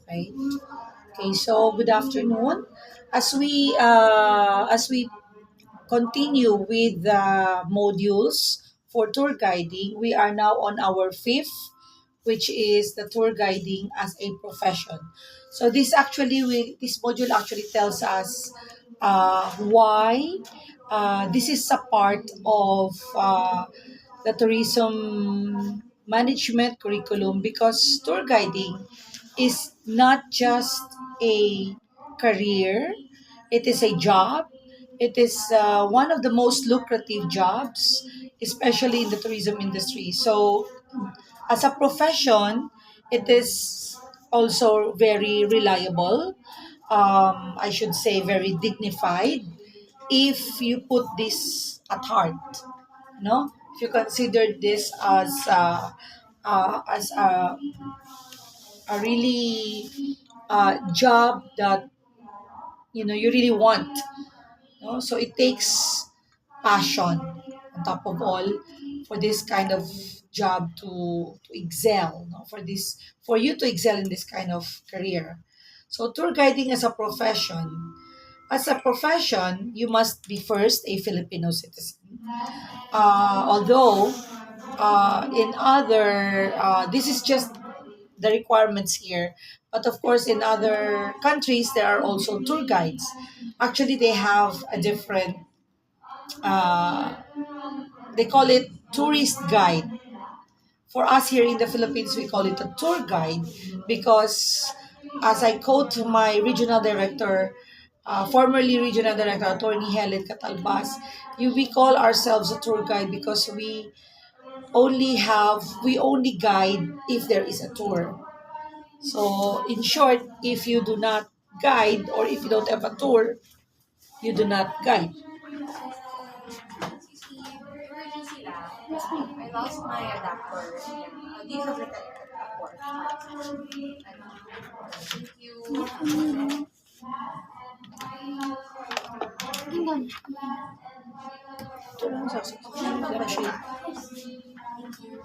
right? Okay, so good afternoon. As we continue with the modules for tour guiding, we are now on our fifth, which is the tour guiding as a profession. So this module actually tells us why this is a part of the tourism management curriculum, because tour guiding is not just a career, it is a job. It is one of the most lucrative jobs, especially in the tourism industry. So, as a profession, it is also very reliable. I should say, very dignified if you put this at heart. No, if you consider this as a really job that you really want. No? So it takes passion on top of all for this kind of job to excel. No? For you to excel in this kind of career. So tour guiding as a profession. As a profession, you must be first a Filipino citizen. Although in other, this is just the requirements here. But of course, in other countries, there are also tour guides. Actually, they have a different, uh, they call it tourist guide. For us here in the Philippines, we call it a tour guide because, as I quote my regional director, formerly regional director, Attorney Helen Catalbas, we call ourselves a tour guide because we only guide if there is a tour. So, in short, if you do not guide or if you don't have a tour, you do not guide. Emergency lang. I lost my adapter. Yeah. Do you have like a cord? Thank you. Ito lang, sasabihin ko lang siya. Thank you.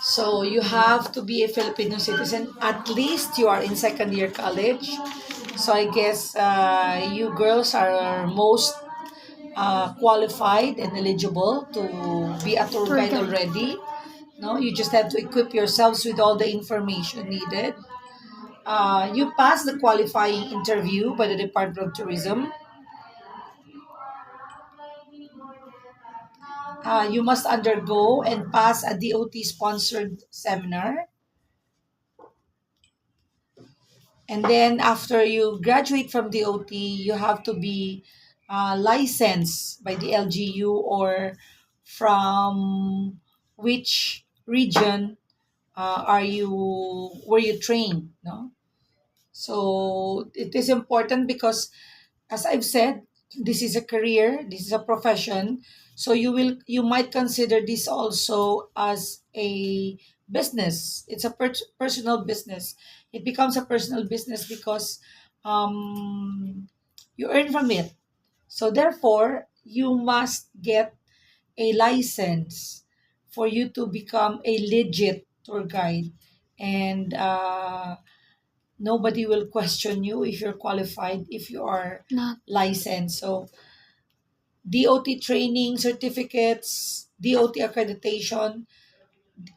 So, you have to be a Filipino citizen. At least you are in second year college. So, I guess you girls are most qualified and eligible to be a tour guide already. No, you just have to equip yourselves with all the information needed. You pass the qualifying interview by the Department of Tourism. You must undergo and pass a DOT sponsored seminar. And then after you graduate from DOT, you have to be licensed by the LGU or from which region were you trained, no? So it is important because, as I've said, this is a career, this is a profession. So you might consider this also as a business. It's a personal business. It becomes a personal business because you earn from it. So therefore, you must get a license for you to become a legit tour guide, and nobody will question you if you're qualified, if you are Not licensed. So DOT training certificates, DOT accreditation,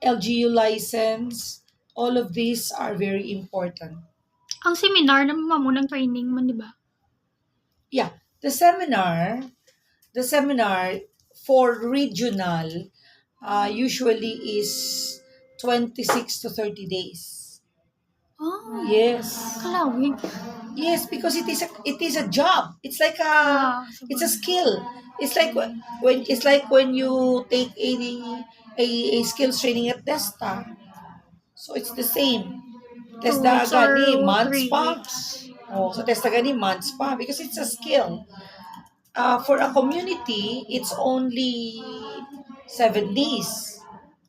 LGU license, all of these are very important. ang seminar na mamunang training man, di ba? Yeah, the seminar for regional usually is 26 to 30 days. Oh, Yes. kalawin. Yes, because it is a job. It's like it's a Sabagay. skill. It's like when you take a skills training at Testa. So it's the same. 2 Testa weeks or gani months 3 pa. weeks. Oh, so Testa gani months pa because it's a skill. For a community, it's only 7 days.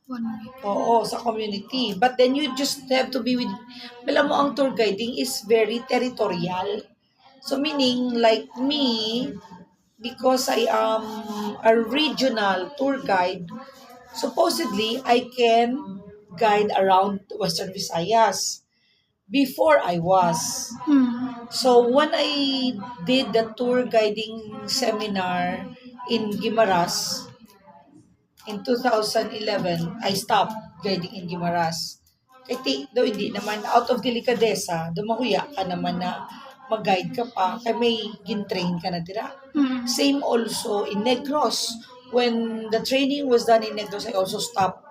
1 week. Oo, sa community. But then you just have to be with, alam mo, ang tour guiding is very territorial. So meaning, like me, because I am a regional tour guide, supposedly I can guide around Western Visayas. Before I was. So when I did the tour guiding seminar in Guimaras in 2011, I stopped guiding in Guimaras. Kasi do hindi naman out of delicadeza, dumahuya ka naman na mag-guide ka pa kay may gin-train ka na dira. Same also in Negros. When the training was done in Negros, I also stopped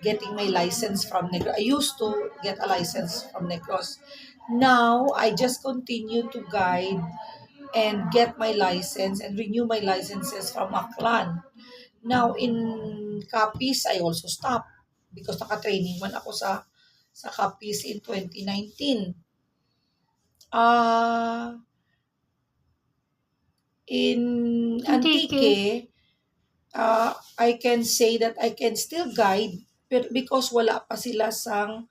getting my license from Negros. I used to get a license from Negros. Now, I just continue to guide and get my license and renew my licenses from Aklan. Now, in Capiz, I also stopped because naka-training man ako sa Capiz in 2019. In Antique, I can say that I can still guide because wala pa sila sang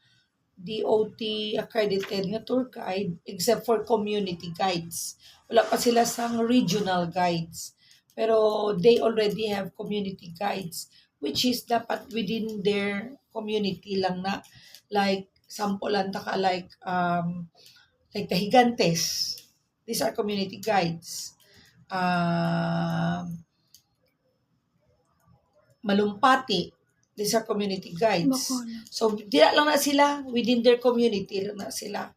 DOT accredited nga tour guide except for community guides. Wala pa sila sang regional guides. Pero they already have community guides which is dapat within their community lang na like sample lang taka like the Higantes. These are community guides. Malumpati, these are community guides. Bacolod. So, dira lang na sila, within their community lang na sila.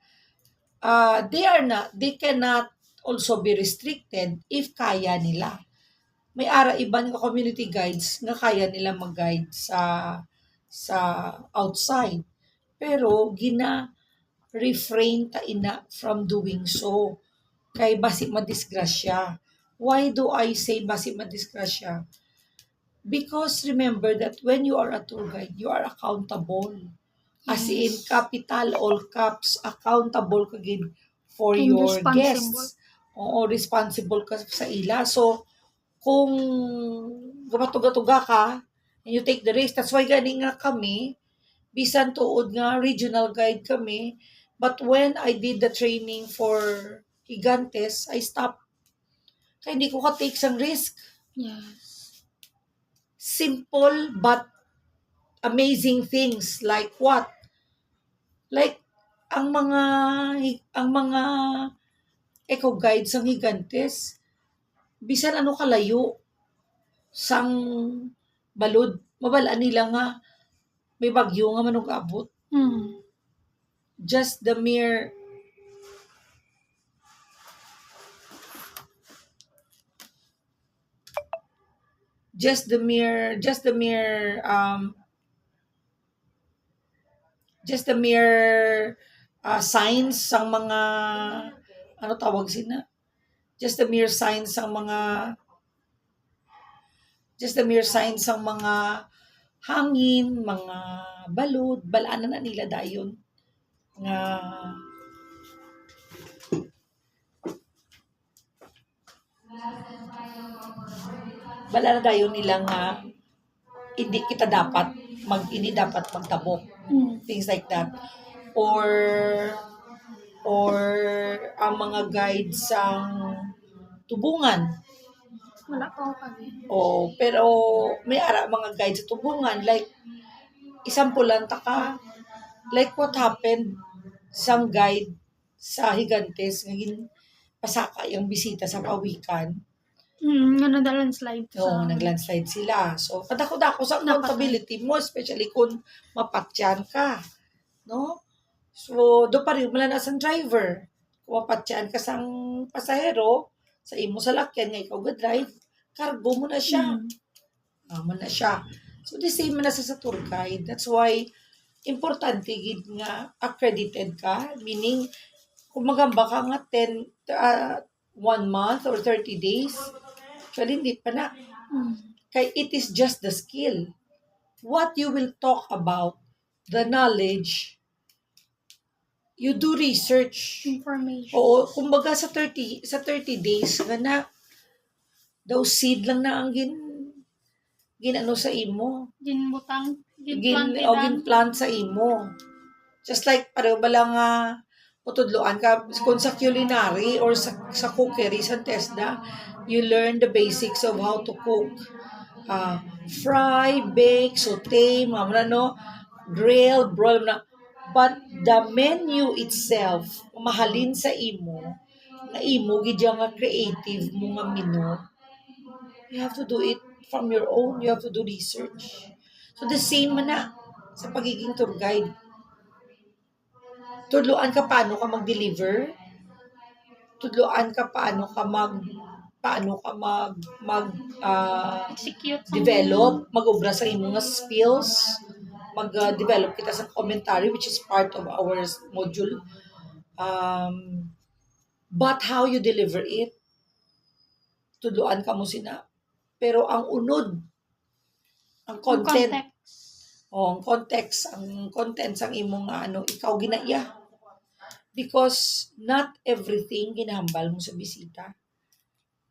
They cannot also be restricted if kaya nila. May ara iban nga community guides nga kaya nila mag-guide sa outside. Pero refrain ta ina from doing so. Kay basi madisgrasya. Why do I say basi madisgrasya? Because remember that when you are a tour guide, you are accountable. As in, capital, all caps, accountable ka gid for And your responsible. guests. Oo, responsible ka sa ila. So, kung gamatuga-tuga ka, and you take the risk, that's why gani nga kami, bisan tuod nga regional guide kami, but when I did the training for Gigantes, I stopped. Kaya hindi ko ka-take sang risk. Yes. Simple but amazing things like what? Like ang mga eco guides ang Higantes bisan ano kalayo sang balod mabalaan nila nga may bagyo nga manong abot. Just the mere just the mere just the mere just the mere signs sang mga ano tawag sina just the mere signs sang mga hangin, mga balod, balaan na nila dayon nga balaan na dayon nila nga hindi dapat magtabok. Things like that. Or ang mga guides sang tubungan. Wala pa ako kami. Pero may ara mga guides sa tubungan. Like, example lang taka, like what happened sang guide sa Higantes, ngayong pasaka yung bisita sa Pawikan. Nga nag-landslide. Nag-landslide sila. So, kadako-dako sa accountability mo, especially kung mapatyan ka. No? So, do pa rin malanasan driver. Kung mapatyan ka sang pasahero, sa imo sa lakyan, nga ikaw ga-drive, cargo mo na siya. So, the same na sa tour guide. That's why, importante gid nga accredited ka. Meaning, kung magamba ka nga 1 month or 30 days, actually, hindi pa na. Kaya it is just the skill. What you will talk about, the knowledge, you do research. Information. Kumbaga sa 30 days nga na daw seed lang na ang ginano sa imo. Ginbutang. Ginplant sa imo. Just like pareho ba lang Tutudloan ka kung sa culinary or sa cookery sa TESDA, you learn the basics of how to cook. Fry, bake, saute, mga no, grill, broil na. But the menu itself, mahalin sa imo, na imo, gidya nga creative mo nga menu, you have to do it from your own. You have to do research. So the same man na sa pagiging tour guide. Tudloan ka paano ka mag-deliver. Tudloan ka paano ka mag Execute sa develop, mag-obra sa imong nga skills, mag-develop kita sa commentary which is part of our module. But how you deliver it, tudloan ka mo sina. Pero ang unod, ang content, context. ang context, ang contents ang imong ikaw ginaya. Because not everything ginahambal mo sa bisita.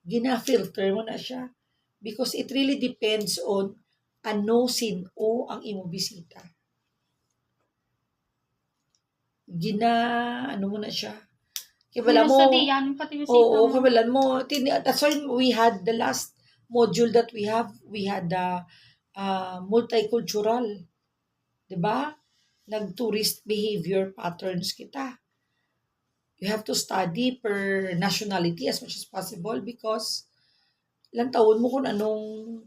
Gina-filter mo na siya. Because it really depends on sino ang imong bisita. Mo na siya. Kaya mo, Yan, pati bisita oo, mo. kabalan mo. That's why we had the last module that we had the multicultural. Diba? Nag-tourist behavior patterns kita. You have to study per nationality as much as possible because ilang taon mo kung anong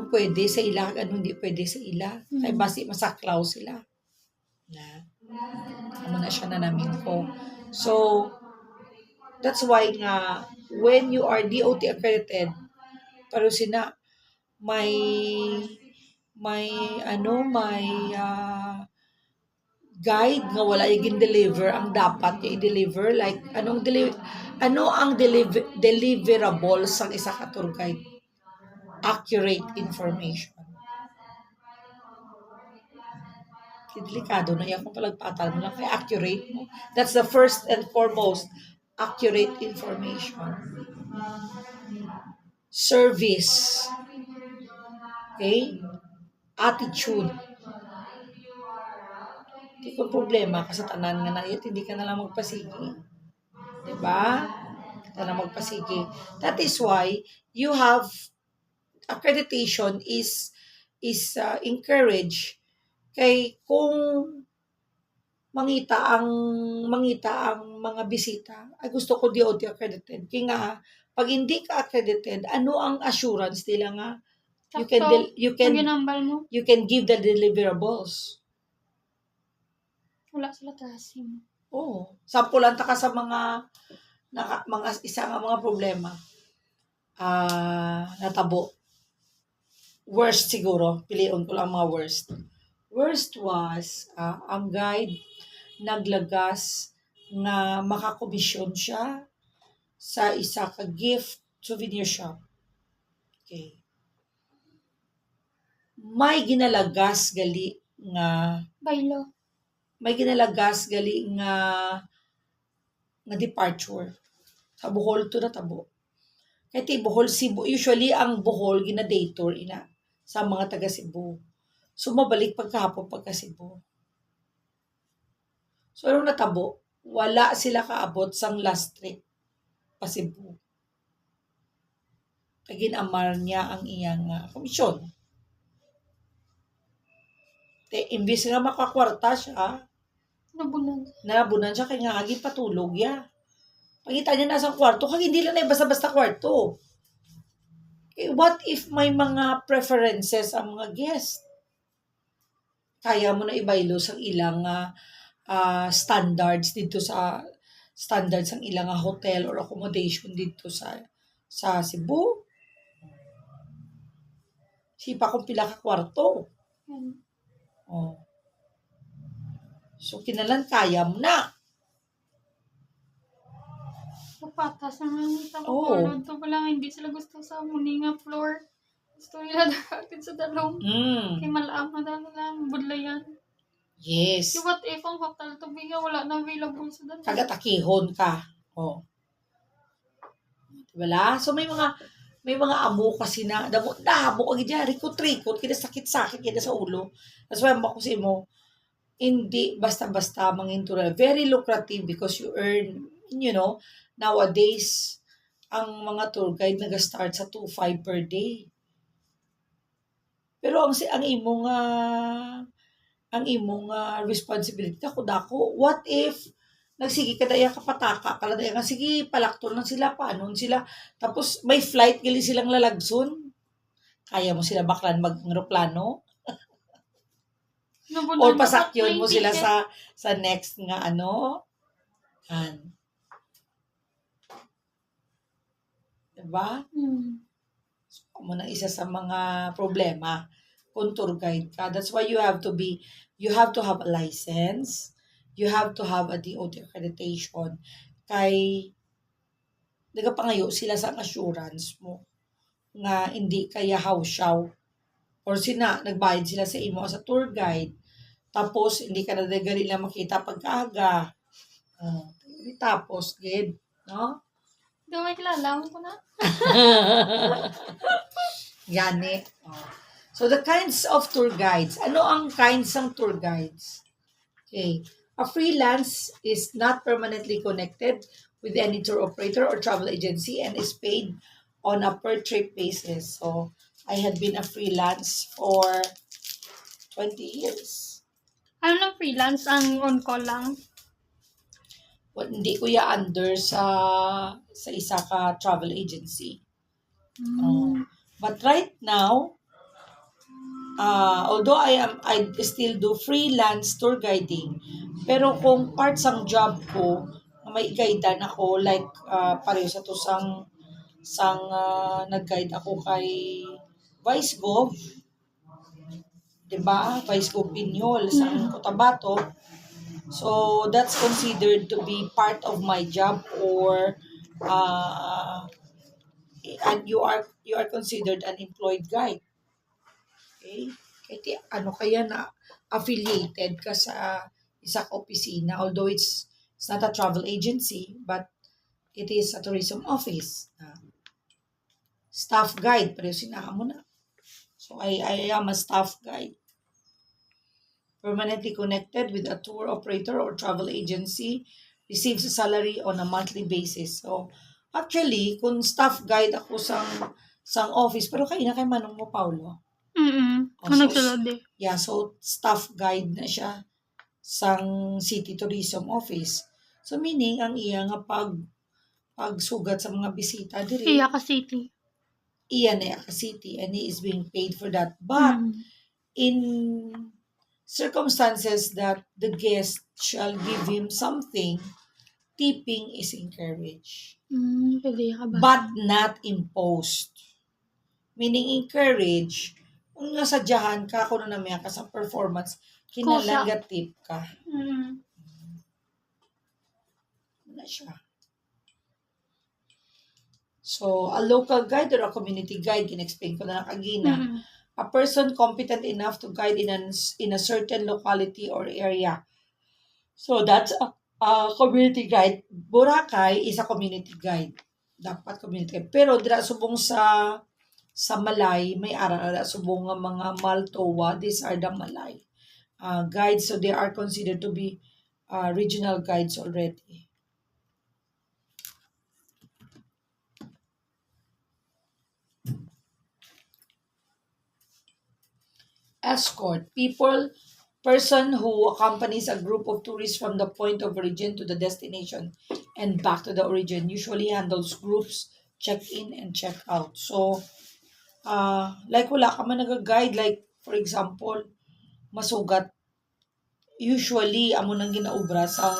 pwede sa ila, anong hindi pwede sa ila. Kaya basi masaklaw sila. Na, na siya na namin ko. So, that's why nga, when you are DOT accredited, pero sina, may guide nga wala yung deliver ang dapat yung i-deliver, like ano ang deliverable sa isa ka tour guide? Accurate information. Delikado na yan kung palagpatal mo lang kay accurate mo. That's the first and foremost, accurate information. Service. Okay? Attitude. Hindi ko problema kasi tanan nga na yun, hindi ka na lang magpasigi. Diba? Hindi ka na magpasigi. That is why you have accreditation is encouraged kay kung mangita ang mga bisita, ay gusto ko DOT accredited. Kaya nga, pag hindi ka accredited, ano ang assurance nila nga you can give the deliverables. Wala sila tasim. Oo. Sampulan ta ka sa mga isa nga mga problema. Natabo. Worst siguro. Piliin ko lang mga worst. Worst was, ang guide naglagas na makakomisyon siya sa isa ka gift souvenir shop. Okay. May ginalagas gali nga Baylo. may ginalagas gali nga departure. Sa Bohol to natabo. Kaya ti Bohol, Cebu, usually ang Bohol gina-day-tour ina sa mga taga Cebu. So mabalik pagkahapon pagka Cebu. So anong natabo? Wala sila kaabot sang last trip pa Cebu. Ginamar niya ang iyang komisyon. Imbis nga makakwarta siya, nabunan siya kaya nga agi patulog ya. Pagkita niya nasa kwarto, kag hindi lang na basta-basta kwarto. What if may mga preferences ang mga guest? Kaya mo na ibaylo sa ilang standards dito sa standards ang ilang hotel or accommodation dito sa Cebu. Sipa kung pila ka kwarto. Oh. So, kinalan kaya mo na. Patas na nga Oo. ito pa lang, hindi sila gusto sa muninga floor. Gusto nila dakatin sa dalong. Kaya malaam na dahil lang, budlayan. Yes. So what if ang hotel to biga wala na available sa dalong? Tagatakihon ka. Oh. Wala? So, may mga amo kasi na, damo ang dyan, rikot-rikot, kina sakit-sakit, kina sa ulo. That's why, ako kasi mo, hindi basta-basta mangin tour guide. Very lucrative because you earn, nowadays, ang mga tour guide nag-start sa 2.5 per day. Pero ang imong responsibility dako. What if nagsige ka daya kapataka kala daya nga sige palakton lang sila panon sila tapos may flight gali silang lalagson. Kaya mo sila baklan mag-eroplano or pasakyon mo sila sa next nga an. Diba? Mo na isa sa mga problema kung tour guide ka. That's why you have to have a license, you have to have a DOT accreditation. Kay, nagapangayo sila sa assurance mo nga hindi kaya hawsyaw. Or nagbayad sila sa imo sa tour guide. Tapos, hindi ka na dagali lang makita pagkaaga. Tapos, gid, no? Hindi may kilala ko na. Gani. So, the kinds of tour guides. Ano ang kinds ng tour guides? Okay. A freelance is not permanently connected with any tour operator or travel agency and is paid on a per-trip basis. So, I had been a freelance for 20 years. Ano lang freelance? Ang on-call lang? Well, hindi ko under sa isa ka travel agency. But right now, although I still do freelance tour guiding, pero kung parts ang job ko, may guidean ako, like pareho sa to sang nag-guide ako kay Vice Gov, diba? Vice Gov Pinyol, sa Cotabato. So, that's considered to be part of my job or and you are considered an employed guide. Okay? Kaya na affiliated ka sa isa ka opisina, although it's not a travel agency, but it is a tourism office. Staff guide, pero sinaka mo na. So, I am a staff guide. Permanently connected with a tour operator or travel agency, receives a salary on a monthly basis. So, actually, kung staff guide ako sang office, pero kay manong mo, Paulo. Nagsulod eh. Yeah, so staff guide na siya sang city tourism office. So, meaning, ang iya nga pagsugat sa mga bisita diri. Iya ka city. Iya na ka city and he is being paid for that. But, in circumstances that the guest shall give him something, tipping is encouraged. Pwede ka ba? But not imposed. Meaning encourage, kung nasadyahan ka, kung namaya ka sa performance, kinalaga tip ka. Na siya. So, a local guide or a community guide, in-explain ko na kagina. A person competent enough to guide in a certain locality or area. So, that's a community guide. Boracay is a community guide. Dapat community guide. Pero, dira subong sa Malay, may ara subong nga mga Maltowa, these are the Malay guides. So, they are considered to be regional guides already. Escort, person who accompanies a group of tourists from the point of origin to the destination and back to the origin, usually handles groups, check-in and check-out. So, like wala ka man nag-guide, like for example, masugat, usually, amo nang ginaubra sang,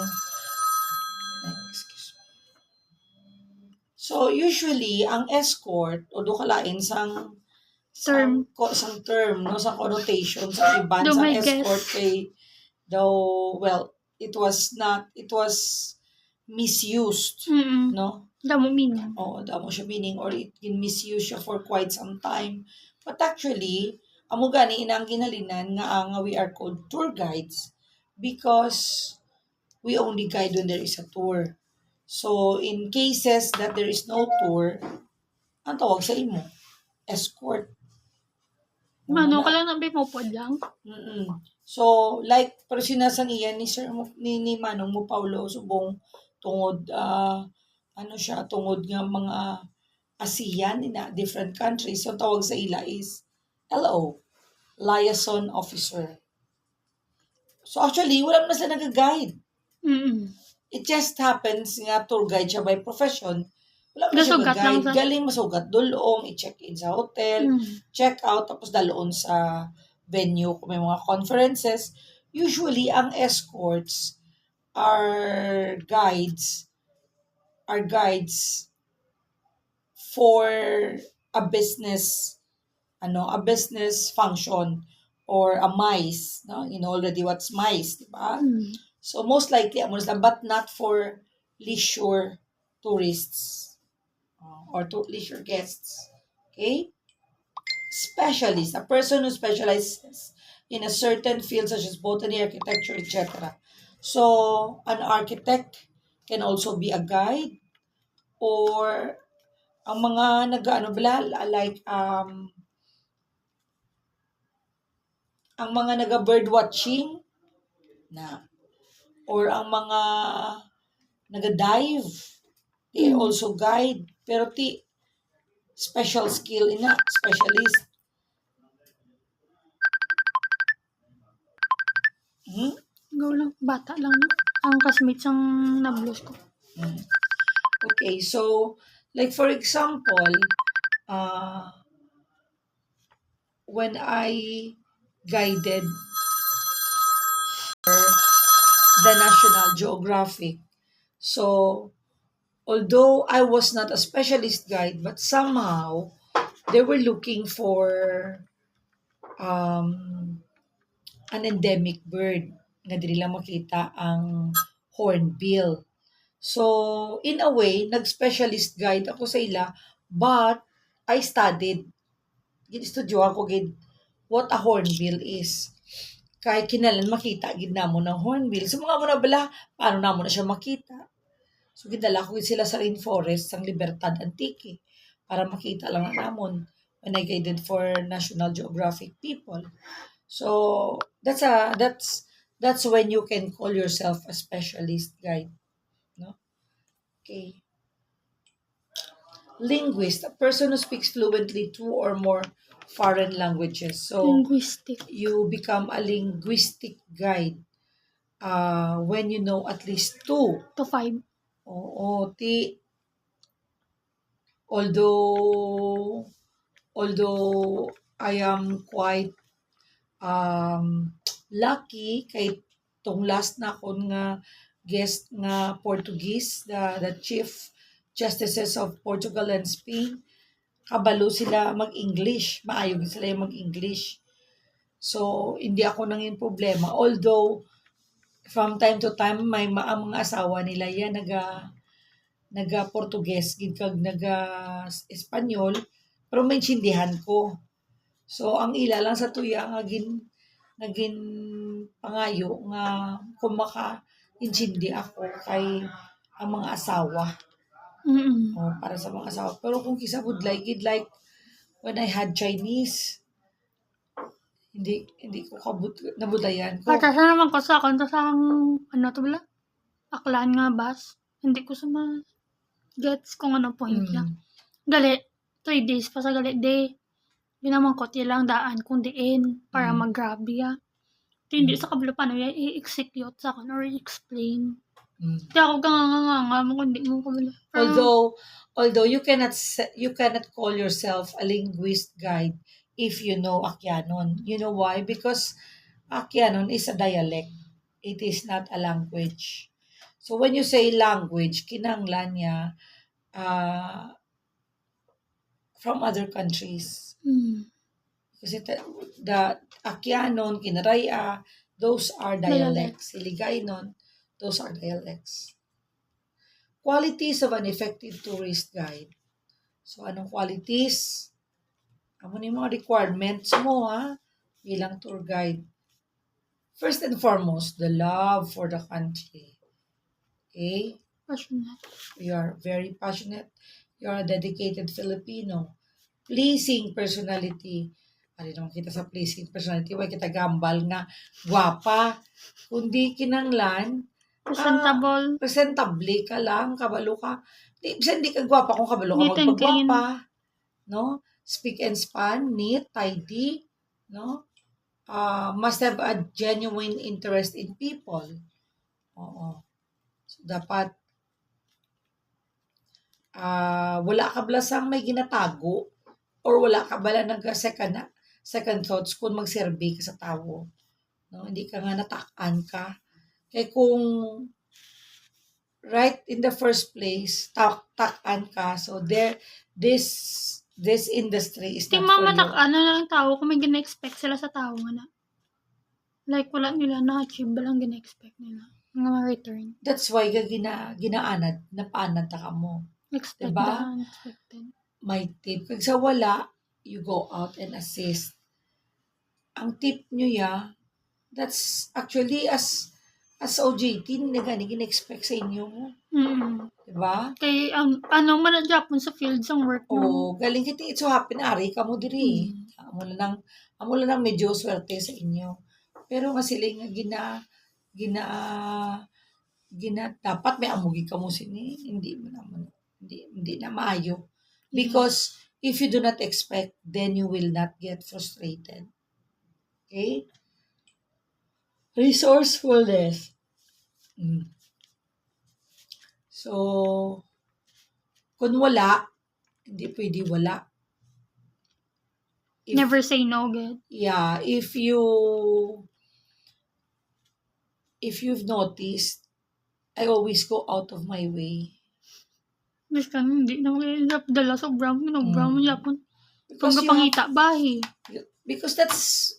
so usually, ang escort, o do kalain sang Term. Sang term, no, sa connotation, sa iban, sa escort kay though, well, it was misused, no? Damo meaning. Oo, damo siya meaning or it been misused siya for quite some time. But actually, amo gani inang ginalinan nga we are called tour guides because we only guide when there is a tour. So, in cases that there is no tour, ang tawag sa imo, escort. Mano ka lang nabay mo po lang? So, like, pero sinasang iyan ni Sir ni Manong mo Paulo Subong tungod ano siya tungod nga mga ASEAN in a different countries. So tawag sa ila is LO, liaison officer. So actually, wala na sila nag-guide. Mm. It just happens nga tour guide siya by profession. Wala na siya Nasugat lang guide. sa... Galing masugat dulong, i-check-in sa hotel, Mm. check out, tapos daloon sa venue kung may mga conferences. Usually, ang escorts are guides for a business a business function or a MICE, no? You know already what's MICE, di ba? Mm. So most likely amo sila, but not for leisure tourists or to leisure guests. Okay? Specialist, a person who specializes in a certain field such as botany, architecture, etc. So an architect can also be a guide or ang mga nag-ano bala like ang mga naga-bird watching na or ang mga naga-dive they Mm. also guide pero ti special skill ina specialist. Hmm? Go lang. Bata lang na. Ang classmates ang nablos ko. Hmm. Okay, so like for example, uh, when I guided the National Geographic, so although I was not a specialist guide, but somehow they were looking for um, an endemic bird nga dili lang makita ang hornbill. So, in a way, nag-specialist guide ako sa ila, but I studied. Gin-estudyo ako what a hornbill is. Kay kinalan makita gid namo ng hornbill. So mga mo na bala, paano namo na siya makita? So gidala ko gid sila sa rainforest sang Libertad Antique para makita lang na namon when I guided for National Geographic people. So that's when you can call yourself a specialist guide, no? Okay. Linguist, a person who speaks fluently two or more foreign languages. So Linguistic. you become a linguistic guide when you know at least two. To 5. Oo, although I am quite um, lucky kay tong last na kon nga guest nga Portuguese, the chief justices of Portugal and Spain, kabalo sila mag-English, maayo gid sila yung mag-English. So hindi ako nangin problema, although from time to time may ang mga asawa nila yan naga Portuguese gid kag naga Espanyol pero maintindihan ko. So ang ila lang sa tuya nga naging pangayo nga kung maka-intindi ako kay ang mga asawa Mm. o para sa mga asawa. Pero kung kisa would like it like when I had Chinese, hindi ko nabutayan ko. At sa naman ko sa akin, sa ano to bala? Aklaan nga bus. Hindi ko sa gets kung ano point lang. Gali, 3 days pa sa gali day. Ginaman ko lang daan kung diin para mag-grabe ya. Hindi sa kabalo paano ya i-execute sa akin or i-explain. Kaya ako ganga mo kung di mo kabalo. Although you cannot call yourself a linguist guide if you know Akyanon. You know why? Because Akyanon is a dialect. It is not a language. So when you say language, kinanglan niya from other countries. Kasi the Akyanon, Kinaraya, those are dialects. Hiligaynon, those are dialects. Qualities of an effective tourist guide. So, anong qualities? Ano yung mga requirements mo, bilang tour guide? First and foremost, the love for the country. Okay? Passionate. You are very passionate. You are a dedicated Filipino. Pleasing personality. Ari naman kita sa pleasing personality, why kita gambal nga gwapa. Kundi kinanglan, Presentable. presentable ka lang, kabalo ka. Hindi ka gwapa kung kabalo ka Neat and clean. magpagwapa. No? Speak and span, neat, tidy, no? Must have a genuine interest in people. Oo. So, dapat wala ka blasang may ginatago or wala ka bala second thoughts kung magserbi ka sa tao. No? Hindi ka nga natakan ka. Kaya kung right in the first place, takan ka. So this industry is Di not for you. mamatak-ano na lang tao kung may gina-expect sila sa tao nga na. Like, wala nila na-achieve, walang gina-expect nila. Nga ma-return. That's why ka ginaanad, napaanad ta ka mo. Expect Diba? the unexpected. May tip. Kag sa wala, you go out and assist. Ang tip nyo that's actually as OJT, na gani gina-expect sa inyo mo. Diba? Kay, ano man na Japon sa field sa work O, mo. galing kita ito happen, ari ka mo diri. Amo lang medyo swerte sa inyo. Pero nga sila nga dapat may amugi ka mo sini. Hindi na maayo. Because if you do not expect, then you will not get frustrated. Okay? Resourcefulness. So, kung wala, hindi pwede wala. Never say no, good. Yeah, if you've noticed, I always go out of my way. Mas kami, hindi na dala sobrang mo Japon. Kung Because kapangita, bahi. because that's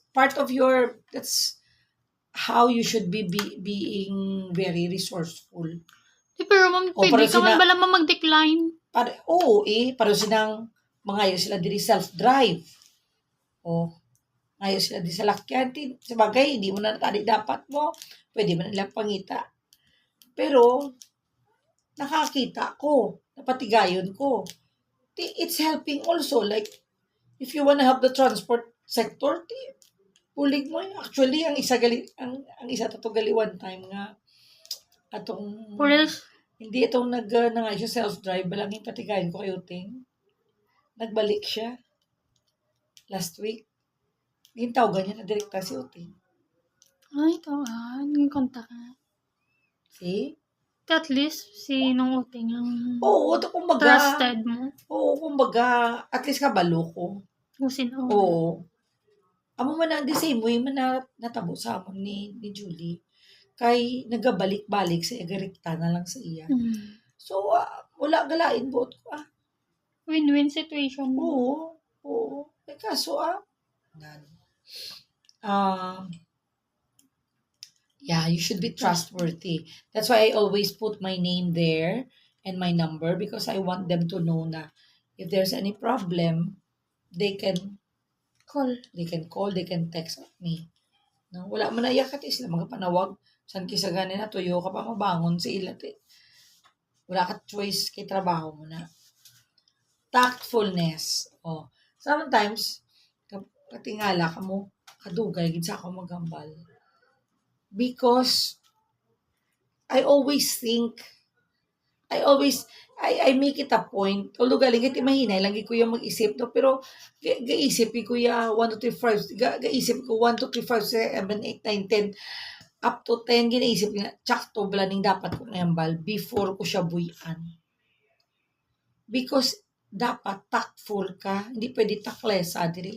how you should be being very resourceful. Pero ma'am, O, pwede para ka man sina- bala mag-decline. Para mangayo sila diri self-drive. Ngayon sila di sa lakyan. Sabagay, hindi mo na tadi dapat mo. Pwede mo nilang pangita. Pero, nakakita ko. Napatigayon ko. It's helping also. Like, if you wanna help the transport sector, pulig mo. Actually, ang isa gali one time nga. Atong, Pulis. hindi itong nga siya self-drive. Balang yung patigayon ko kayo, Ting. Nagbalik siya. Last week. Gintawagan niya na direkta si Uting. Ay, ito naging kontak na. See? At least, si nung uting ang Oo, kumbaga. trusted mo. Oo, kumbaga. At least kabalo ko. Kung sino. Oo. Amo man na, the same way man natabo sa amon ni Julie. Kay nagabalik-balik sa igarikta na lang sa iya. So, wala galain buot ko. Win-win situation mo. Oo. Kaso, you should be trustworthy. That's why I always put my name there and my number because I want them to know na if there's any problem, they can Call. they can text me. No? Wala man na yakat sila mga panawag. San kisa gani na tuyo ka pa mabangon sa ilat Wala ka choice kay trabaho mo na. Tactfulness. Sometimes, katingala ka mo, kadugay, gid sa ako magambal. Because, I make it a point, although galing iti mahinay, lagi ko yung mag-isip, no? Pero, gaisip ko 1, 2, 3, 5, gaisip ko 1, 2, 3, 5, 6, 7, 8, 9, 10, up to 10, ginaisip ko na, tsakto, blaning dapat ko ngambal before ko siya buyan. Because, dapat tactful ka, hindi pwede taklesa, diri.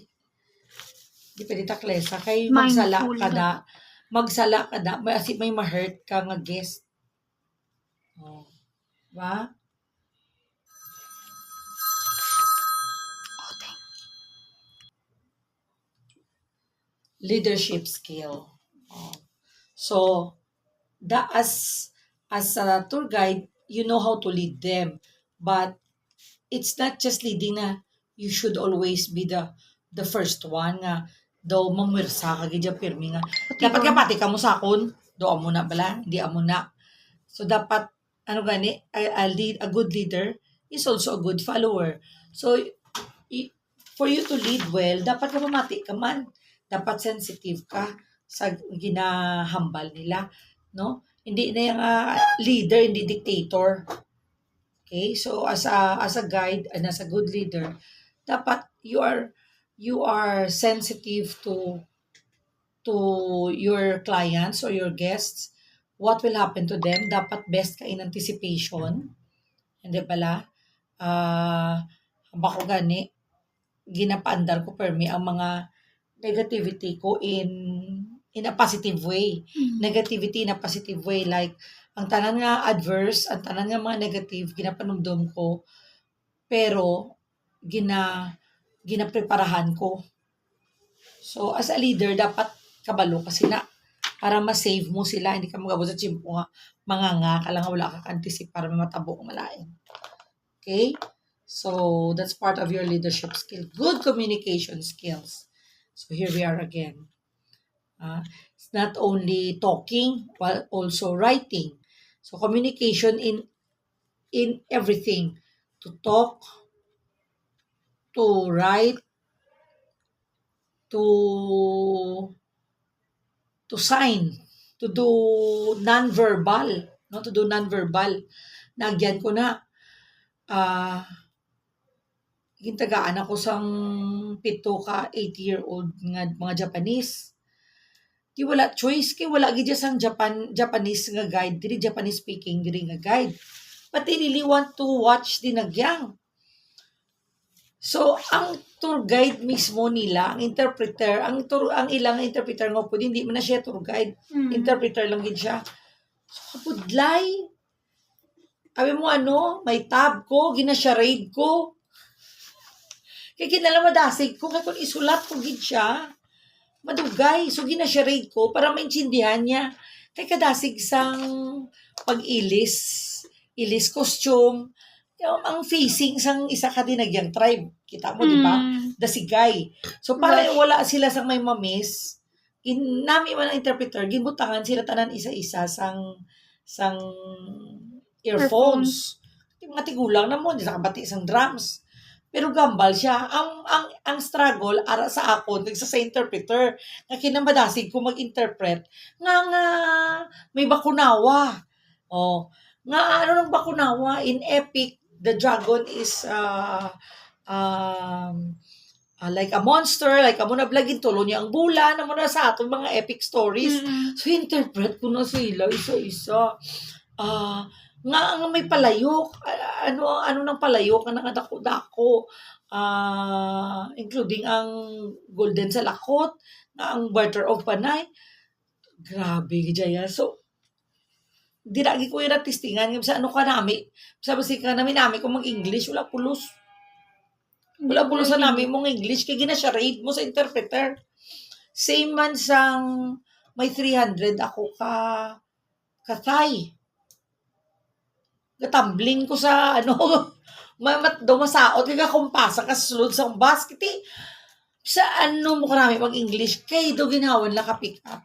Hindi pwede taklesa, kay magsala ka da, may ma-hurt ka nga guest. Ba? Leadership skill. So, as a tour guide, you know how to lead them. But, it's not just leading na you should always be the first one nga daw mamwirsa ka gidya pirmi nga. Dapat ka pati ka mo sakon. Do amo na bala, hindi amo na. So dapat a good leader is also a good follower. So for you to lead well, dapat mamati ka man. Dapat sensitive ka sa ginahambal nila, no? Hindi na yung leader, hindi dictator. Okay? So as a guide and as a good leader, dapat you are sensitive to your clients or your guests. What will happen to them? Dapat best ka in anticipation. Hindi pala. Bako gani, ginapaandar ko permi ang mga negativity ko in a positive way. Negativity in a positive way. Like, ang tanan nga adverse, ang tanan nga mga negative, ginapanumdum ko, pero ginapreparahan ko. So, as a leader, dapat kabalo ka sila para ma-save mo sila. Hindi ka magabot sa chimpo nga, mga ka lang, wala ka anticipate para matabo kang malain. Okay? So, that's part of your leadership skill. Good communication skills. So, here we are again. It's not only talking, but also writing. So, communication in everything. To talk, to write, to sign, to do non-verbal. No? To do non-verbal. Nagyan ko na. Gintagaan ako sang 7 ka 8-year-old nga mga Japanese. Di wala choice kay wala gid sang Japanese nga guide, diri Japanese speaking diri nga guide. But they really want to watch dinagyang. So ang tour guide mismo nila, ang interpreter, ang ilang interpreter nga pud hindi man na siya tour guide. Interpreter lang gid siya. So pudlay. Abi mo may tab ko, ginasharade ko. Kaya kinalamadasig ko, kaya kung isulat ko gid siya, madugay. So, ginasharade ko para maintindihan niya. Kaya kadasig sang pag-ilis, costume, ang facing sang isa ka dinagyang tribe. Kita mo, di ba? Dasigay. So, para wala sila sang may mamis, nami man ang interpreter, ginbutangan sila tanan isa-isa sang earphones. Mga tigulang na mo, di sa kabati sang drums. Pero gambal siya. Ang struggle ara sa ako sa interpreter nga kinamadasig ko mag-interpret nga may bakunawa. Nga nang bakunawa in epic the dragon is like a monster, like amo na blagin tulo niya ang bulan amo na sa atong mga epic stories. So interpret ko na sila isa-isa. Nga may palayok, ano nang palayok nga nakadako-dako, including ang golden sa lakot, nga ang butter of panay. Grabe gidya. So, diragi ko yung testingan, sa ka nami, sa basika nami kung mag-English, wala pulos. Wala pulos sa nami mong English, kaya ginasharade mo sa interpreter. Same man sang may 300 ako ka-Thai. Tumbling ko sa masaot ka kumpasa ka sulod sa basket sa mo karami mag-English kay do ginawan la ka pick up.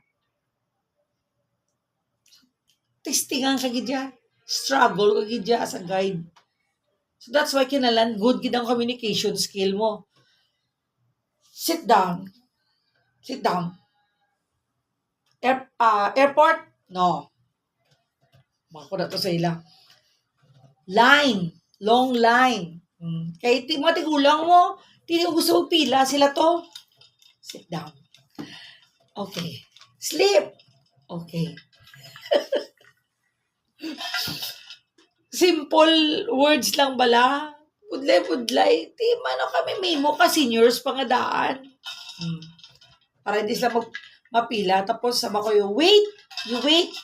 Testingan ka gidya, struggle ka gidya as a guide. So that's why kinalan good gid ang communication skill mo. Sit down. Airport? No. Mako na to sa ila. Line. Long line. Kaya mga tigulang mo, gusto pila sila to. Sit down. Okay. Sleep. Okay. Simple words lang bala. Pudlay. Di man kami mimo ka seniors pangadaan. Para hindi sila mapila. Tapos sama ko yung wait. You wait.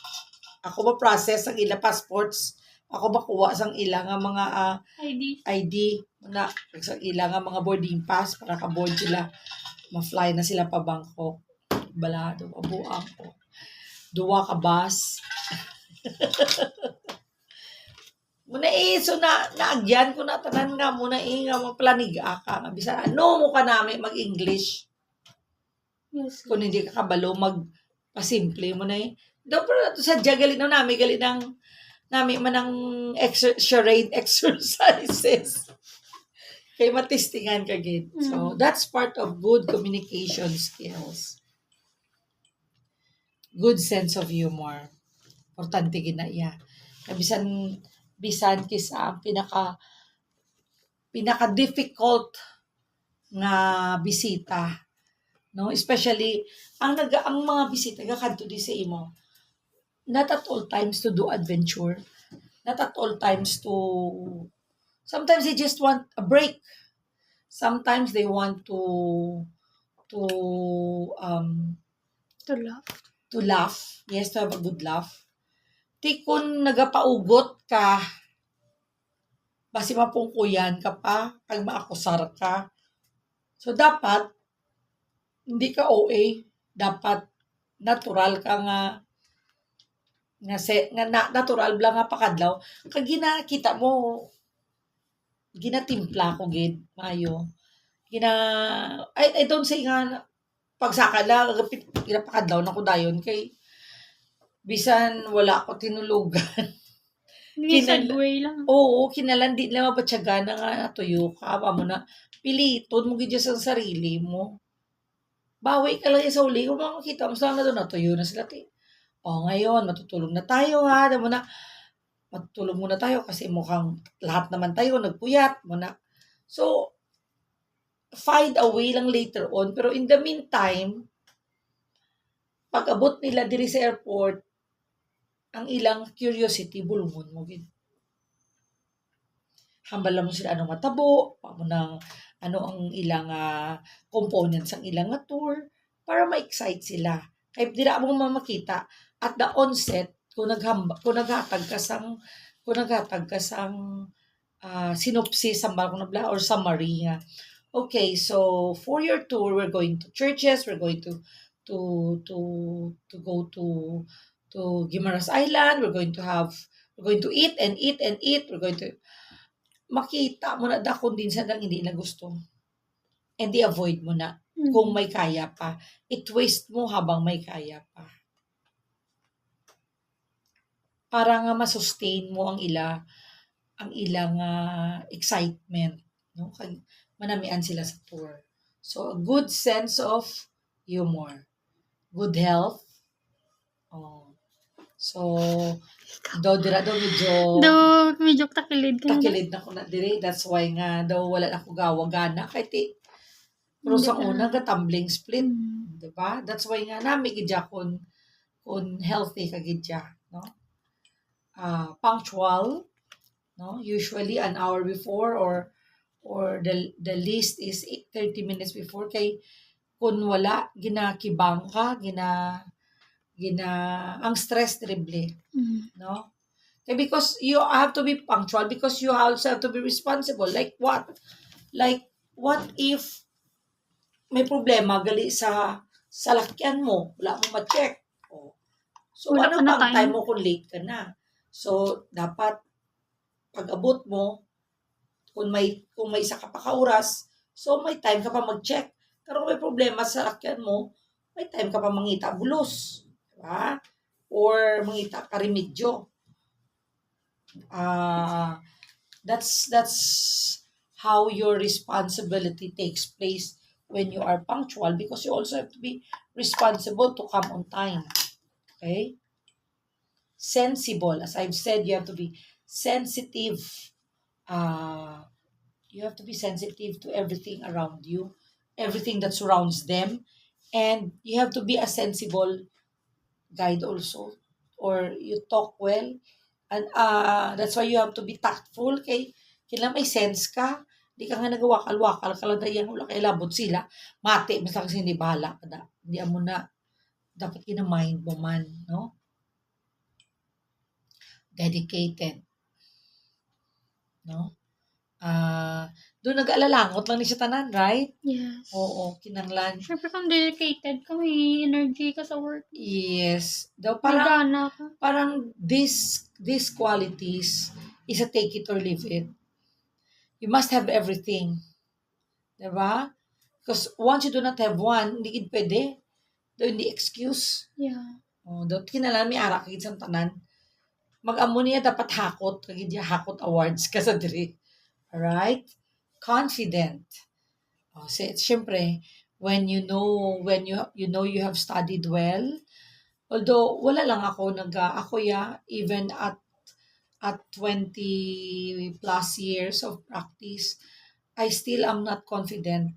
Ako ma-process ang ila passports. Ako makuha sang ilang mga ID na sa ilang mga boarding pass para ka-board sila. Ma-fly na sila pa Bangkok. Balado, abuang ko. Duwa ka bus. Muna so naagyan ko na tanan nga muna nga maplanig ka. Bisa mo ka namin mag-English. Yes. Kung hindi ka kabalo, pasimple mo na pero sa galing na namin, namin man ang charade exercises. Kay matistingan ka gid. So, that's part of good communication skills. Good sense of humor. Importante gid na iya. Kay bisan kisa ang pinaka difficult nga bisita, no? Especially ang mga bisita nga kadto di sa imo. Not at all times to do adventure. Not at all times to sometimes they just want a break. Sometimes they want to To love. to laugh. Yes, to have a good laugh. Ti kung nagapaugot ka, basi mapungkuyan ka pa, kag maakusar ka. So, dapat, hindi ka OA. Dapat, natural ka nga natural bla nga pakadlaw. Kag ginakita mo, ginatimpla ko gid, mayo. I don't say nga, pagsaka la, ginapakadlaw na ko dayon, kay, bisan wala ko tinulugan. Hindi Kinala- segue lang. Oo, kinalandi lang mabatsaga na nga natuyo ka. Mo na, piliton mo gidya sa sarili mo. Bawi ka lang sa uli. Kung makikita mo saan na doon, natuyo na sila. Ngayon, matutulog na tayo ha. Mo na, matutulog muna tayo kasi mukhang lahat naman tayo nagpuyat mo na. So, find a way lang later on. Pero in the meantime, pag abot nila diri sa airport, ang ilang curiosity, bulungon mo gid. Hambal mo sila anong matabo, mo nang ano ang ilang components ang ilang tour para ma-excite sila. Kaya dira mo mamakita at the onset kung naghatag ka sang synopsis or summary nga. Okay, so for your tour, we're going to churches, we're going to go to Guimaras Island, we're going to eat and eat and eat, we're going to makita mo na dakon din sa nang hindi na gusto. And i-avoid mo na kung may kaya pa. I-twist mo habang may kaya pa. Para nga masustain mo ang ilang excitement, no? Kag manamian sila sa tour. So a good sense of humor, good health. So Medyo takilid ka na. takilid na ko na dire. That's why nga wala na ko gawagana kay pero sa Hindi ka- una tumbling split, di ba? That's why nga nami gidya kun healthy ka gidya, no? Punctual, no? Usually an hour before or the least is 30 minutes before kay kun wala ginakibang ka, ang stress terrible, no? Okay, because you have to be punctual because you also have to be responsible. Like what if may problema gali sa lakyan mo, wala mo ma-check. So Wala ano ka na pang time. time mo kung late ka na? So dapat pag abot mo kung may isa ka pa ka oras, so may time ka pa mag-check. Pero kung may problema sa lakyan mo, may time ka pa mangita bulos, diba? Or mangita ka remedyo. That's how your responsibility takes place when you are punctual because you also have to be responsible to come on time. Okay? Sensible. As I've said, you have to be sensitive. You have to be sensitive to everything around you, everything that surrounds them. And you have to be a sensible guide also. Or you talk well. And that's why you have to be tactful. Kailangan may sense ka. Di ka nga nagawakal-wakal ka lang dayan wala kay labot sila. Mati, basta kasi hindi bahala ka da. Hindi mo na dapat ina-mind mo man, no? Dedicated. No? Doon nag-alalangot lang ni siya tanan, right? Yes. Oo, kinanglan. Siyempre kung dedicated ka, may energy ka sa work. Yes. Daw May parang gana ka. these qualities is a take it or leave it. You must have everything. Diba? Because once you do not have one, hindi gid pwede. Daw hindi excuse. Yeah. Daw kinalan may ara kagid sa tanan. Mag-amo niya dapat hakot kagid hakot awards ka sa diri. Alright? confident. Syempre, when you have studied well, although wala lang ako even at 20 plus years of practice, I still am not confident.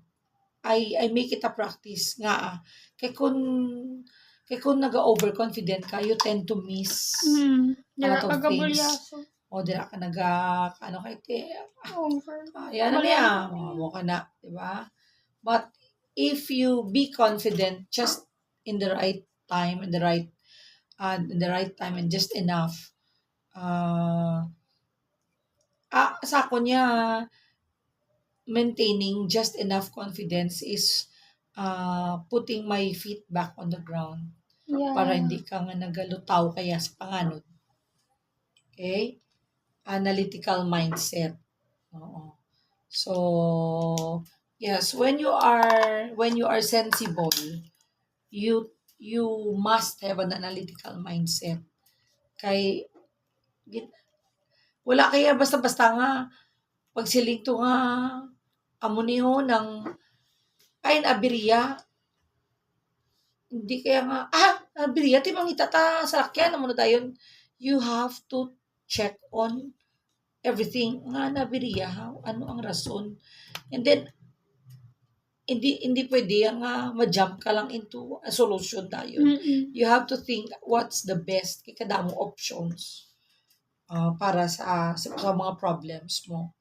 I make it a practice nga kay kung naga-overconfident ka, you tend to miss a Dira lot of ka things. gabulyaso. O dira ka ano kay te, Over. yan na niya, mo ka na, di ba? But if you be confident just in the right time, in the right time and just enough, sa ako niya, maintaining just enough confidence is putting my feet back on the ground para Yeah. hindi ka nga nagalutaw kaya sa panganod. Okay? Analytical mindset. Oo. So, yes, when you are sensible, you must have an analytical mindset. Kay wala kaya basta-basta nga pagsiling to nga amo niyo ng ay nabiriya. Hindi kaya nga nabiriya ti mangita ta sa sakyan amo na dayon. You have to check on everything nga nabiriya ano ang rason. And then hindi pwede nga ma-jump ka lang into a solution dayon. You have to think what's the best kay kada mo options para sa mga problems mo.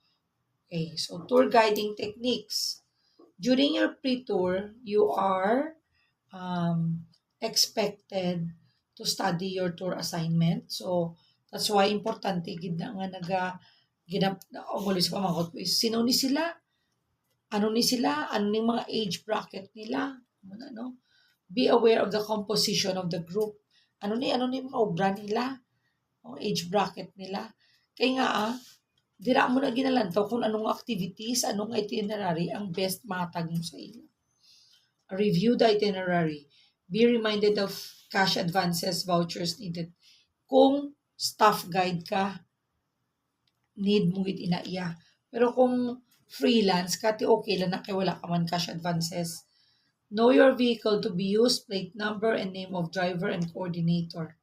Okay, so tour guiding techniques. During your pre-tour, you are expected to study your tour assignment. So, that's why importante gid na nga umulis pa mga sino ni sila? Ano ni sila? Ano ni mga age bracket nila? Ano? Be aware of the composition of the group. Ano ni mga obra nila? O age bracket nila. Kaya nga dira mo na ginalantaw kung anong activities, anong itinerary ang best matag mo sa iyo. Review the itinerary. Be reminded of cash advances, vouchers needed. Kung staff guide ka, need mo gid inaiya. Pero kung freelance ka, okay lang na kay wala ka man cash advances. Know your vehicle to be used, plate number, and name of driver and coordinator.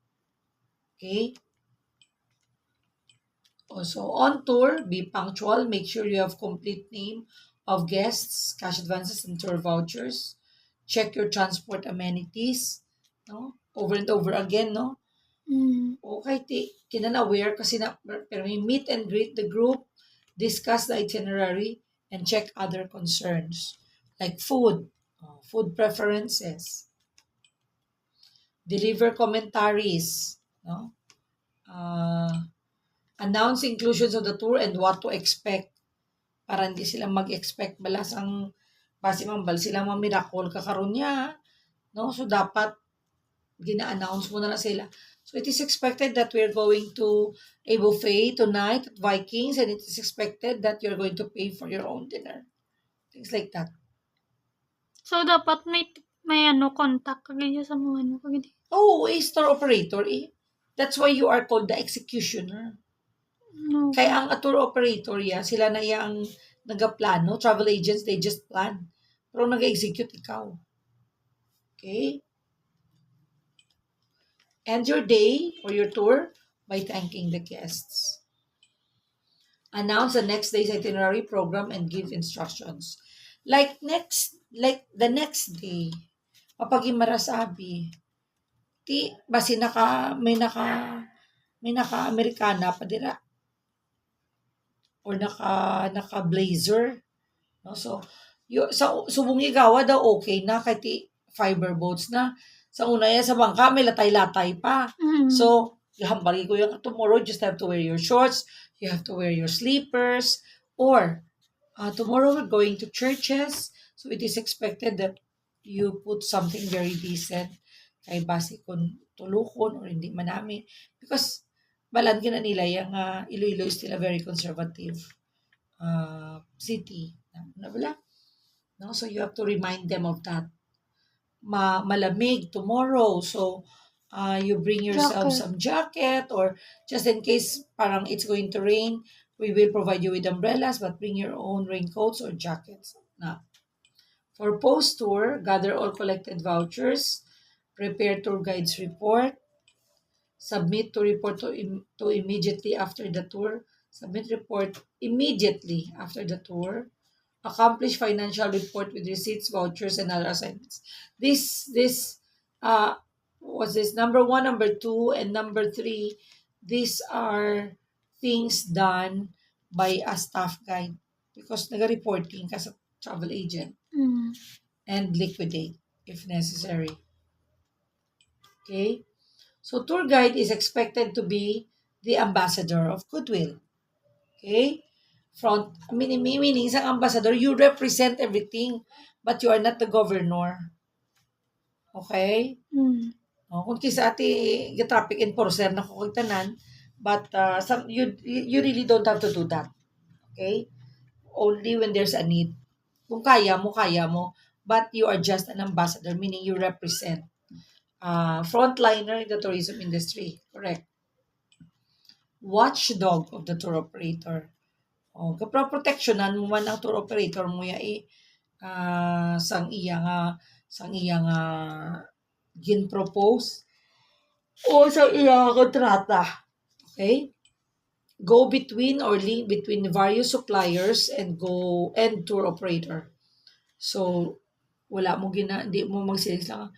Okay? Also, on tour, be punctual. Make sure you have complete name of guests, cash advances, and tour vouchers. Check your transport amenities. No? Over and over again, no? Okay, kinana-aware kasi pero may meet and greet the group, discuss the itinerary, and check other concerns like food preferences, deliver commentaries, no? Announce inclusions of the tour and what to expect para hindi sila mag-expect balas ang basi mambal sila miracle kakaroon niya, no? So dapat gina-announce mo na sila. So it is expected that we're going to a buffet tonight at Vikings, and it is expected that you're going to pay for your own dinner. Things like that. So, dapat may contact kagaya sa mga kagaya. Oh, a store operator. That's why you are called the executioner. No. Kaya ang tour operator sila na ang nagaplano. Travel agents, they just plan. Pero nag-execute ikaw. Okay? End your day or your tour by thanking the guests. Announce the next day's itinerary, program, and give instructions. Like the next day, kapag marasabi, basi may naka Americana pa dira or naka blazer, no? So sa subong igawa daw okay na kay fiber boats na sa una sa bangka may latay-latay pa. So hambali ko yung tomorrow just have to wear your shorts, you have to wear your sleepers, or tomorrow we're going to churches, so it is expected that you put something very decent kay basi kun tulukon or hindi manami because balan gina nila yung Iloilo is still a very conservative city. No, so you have to remind them of that. Malamig tomorrow, so you bring yourself some jacket or just in case parang it's going to rain, We will provide you with umbrellas, but bring your own raincoats or jackets. Now, for post tour, gather all collected vouchers, prepare tour guide's report, submit to report to immediately after the tour, submit report immediately after the tour, accomplish financial report with receipts, vouchers, and other assignments. This was this number one, number two, and number three. These are things done by a staff guide because nag-reporting ka sa travel agent Mm. and liquidate if necessary. Okay? So tour guide is expected to be the ambassador of goodwill. Okay? Meaning isang ambassador, you represent everything, but you are not the governor. Okay? Mm. Kung kisa ati traffic enforcer na kukitanan, but you really don't have to do that. Okay? Only when there's a need. Kung kaya mo, kaya mo. But you are just an ambassador, meaning you represent frontliner in the tourism industry. Correct. Watchdog of the tour operator. Kapag protectionan mo man ang tour operator mo ya sang iya nga gin-propose o sang iya nga kontrata. Okay? Go between or link between various suppliers and tour operator. So, wala mo hindi mo magsilis lang,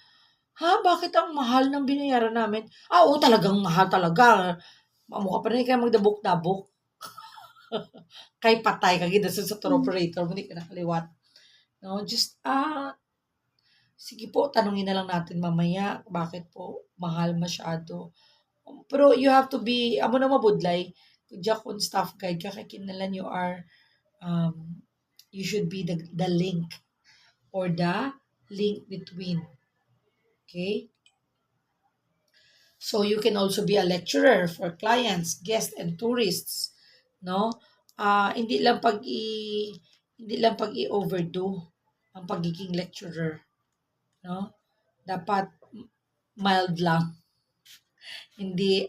ha, bakit ang mahal ng binayaran namin? Oo, talagang mahal talaga. Mamukha pa rin kayo magdabok-dabok. Kay patay ka gina sa tour operator mo, hindi ka nakaliwat. No, just, sige po, tanungin na lang natin mamaya, bakit po mahal masyado. Pero you have to be, amo na mabudlay, kung kun staff guide ka, kay kinalan you should be the link or the link between. Okay? So you can also be a lecturer for clients, guests, and tourists. No? Hindi lang overdo ang pagiging lecturer. No? Dapat mild lang. Hindi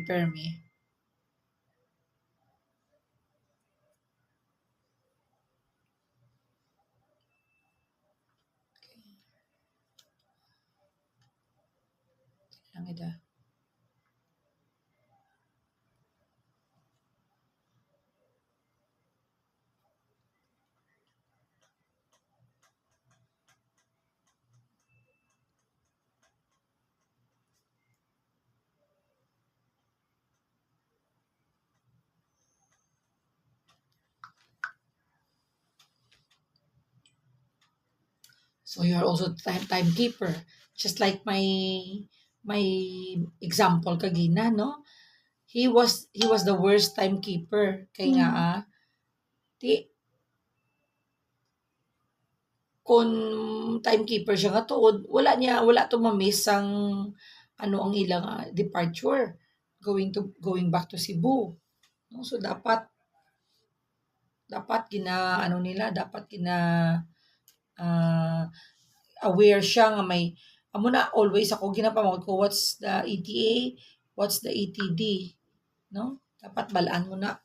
permi. Lang ida. So you're also timekeeper. Just like my example kagina, no? He was the worst timekeeper. Kay nga ti kung timekeeper siya nga tuod, wala to ma-miss ang ang ilang departure going back to Cebu. No? So dapat dapat ah, aware siya nga may amo na always ako ginapamawag ko what's the ETA, what's the ETD, no? Dapat balaan mo na.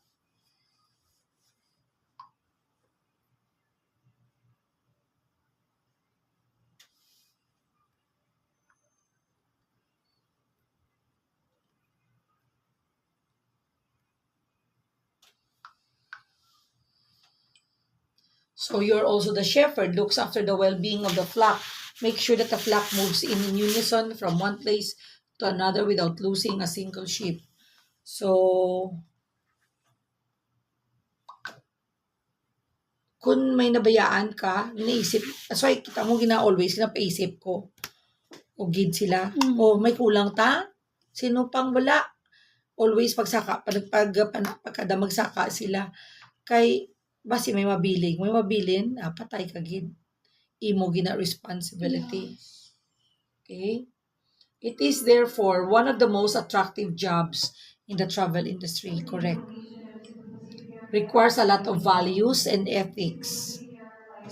So you're also the shepherd, looks after the well-being of the flock. Make sure that the flock moves in unison from one place to another without losing a single sheep. So, kung may nabayaan ka, iniisip, that's why kita mo always ginapaisip ko. O gid sila. O may kulang ta? Sino pang wala? Always pagkada magsaka sila. Kay, basi may mabilin, patay ka gid. Imo gina responsibility. Okay? It is therefore one of the most attractive jobs in the travel industry, correct? Requires a lot of values and ethics.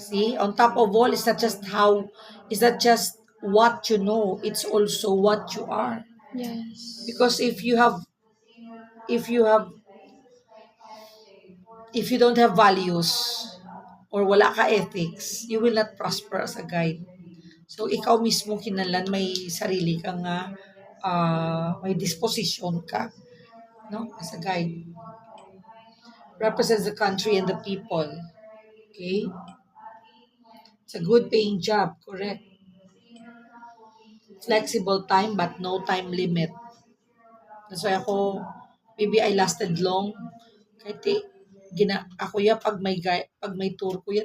See, on top of all, it's not just what you know, it's also what you are. Yes. Because if you have if you don't have values or wala ka ethics, you will not prosper as a guide. So ikaw mismo kinahanglan may sarili kang may disposition ka, no, as a guide. Represents the country and the people. Okay? It's a good paying job, correct? Flexible time but no time limit. That's why maybe I lasted long. Kahit ako ya pag may tour ko ya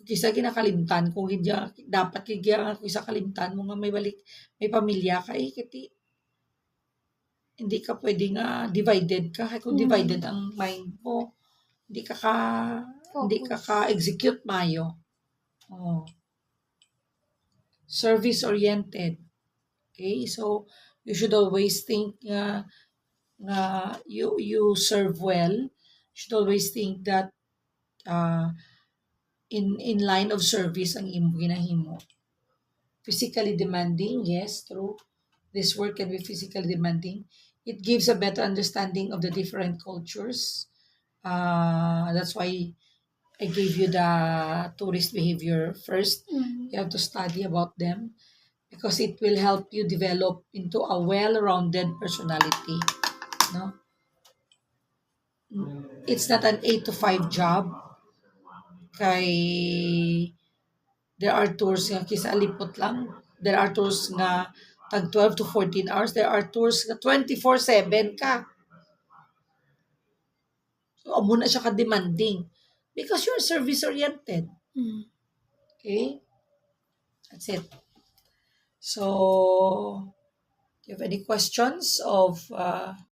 kisa ginakalimtan ko dapat kaya ako sa kalimtan mo nga may pamilya ka kiti hindi ka pwede nga divided ka kung divided ang mind mo hindi ka ka hindi ka ka-execute mayo. Oh. Service oriented. Okay? So you should always think nga you serve well. You should always think that uh, in line of service ang imo ginahimo. Physically demanding, yes, true. This work can be physically demanding. It gives a better understanding of the different cultures. That's why I gave you the tourist behavior first. You have to study about them because it will help you develop into a well-rounded personality. No? It's not an 8 to 5 job. Kay there are tours nga kisa lipot lang. There are tours nga tag 12 to 14 hours. There are tours nga 24/7 ka. So, amo na siya ka-demanding. Because you're service-oriented. Okay? That's it. So, do you have any questions of